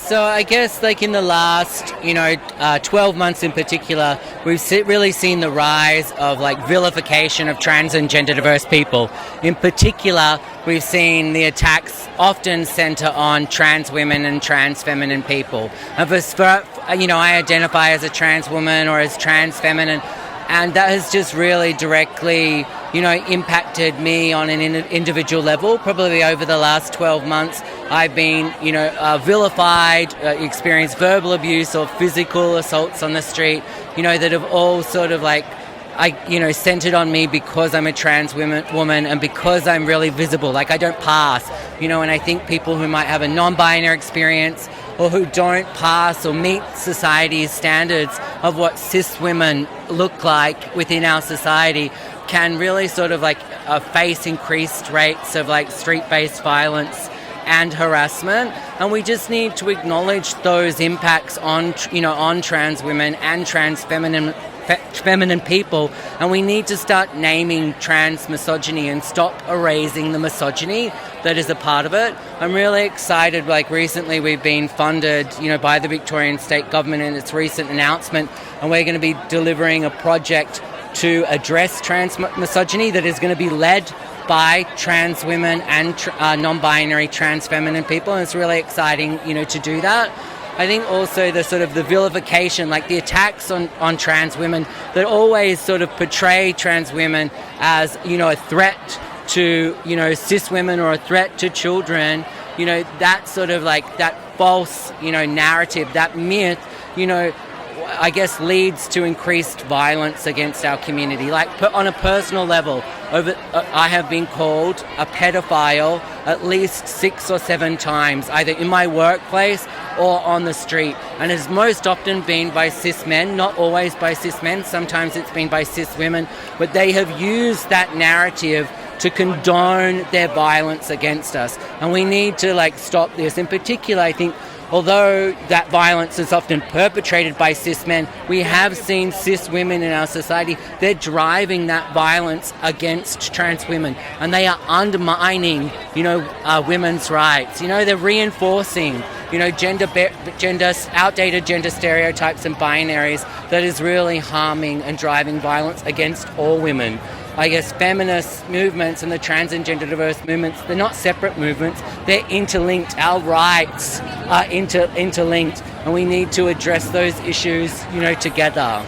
So I guess like in the last, 12 months in particular, we've really seen the rise of like vilification of trans and gender diverse people. In particular, we've seen the attacks often center on trans women and trans feminine people. And I identify as a trans woman or as trans feminine, and that has just really directly impacted me on an individual level. Probably over the last 12 months, I've been, vilified, experienced verbal abuse or physical assaults on the street, that have all sort of centered on me because I'm a trans woman and because I'm really visible. Like I don't pass, and I think people who might have a non-binary experience or who don't pass or meet society's standards of what cis women look like within our society can really sort of face increased rates of street-based violence and harassment, and we just need to acknowledge those impacts on trans women and trans feminine people, and we need to start naming trans misogyny and stop erasing the misogyny that is a part of it. I'm really excited, recently we've been funded, by the Victorian State Government in its recent announcement, and we're going to be delivering a project to address trans misogyny that is going to be led by trans women and non-binary trans feminine people, and it's really exciting, to do that. I think also the sort of the vilification, the attacks on trans women that always sort of portray trans women as, a threat to, cis women or a threat to children, that sort of that false, narrative, that myth, I guess leads to increased violence against our community. On a personal level, I have been called a pedophile at least 6 or 7 times, either in my workplace or on the street. And it's most often been by cis men, not always by cis men. Sometimes it's been by cis women, but they have used that narrative to condone their violence against us. And we need to stop this. In particular, I think, although that violence is often perpetrated by cis men, we have seen cis women in our society. They're driving that violence against trans women, and they are undermining, women's rights. They're reinforcing, outdated gender stereotypes and binaries that is really harming and driving violence against all women. I guess feminist movements and the trans and gender diverse movements, they're not separate movements, they're interlinked. Our rights are interlinked, and we need to address those issues, together.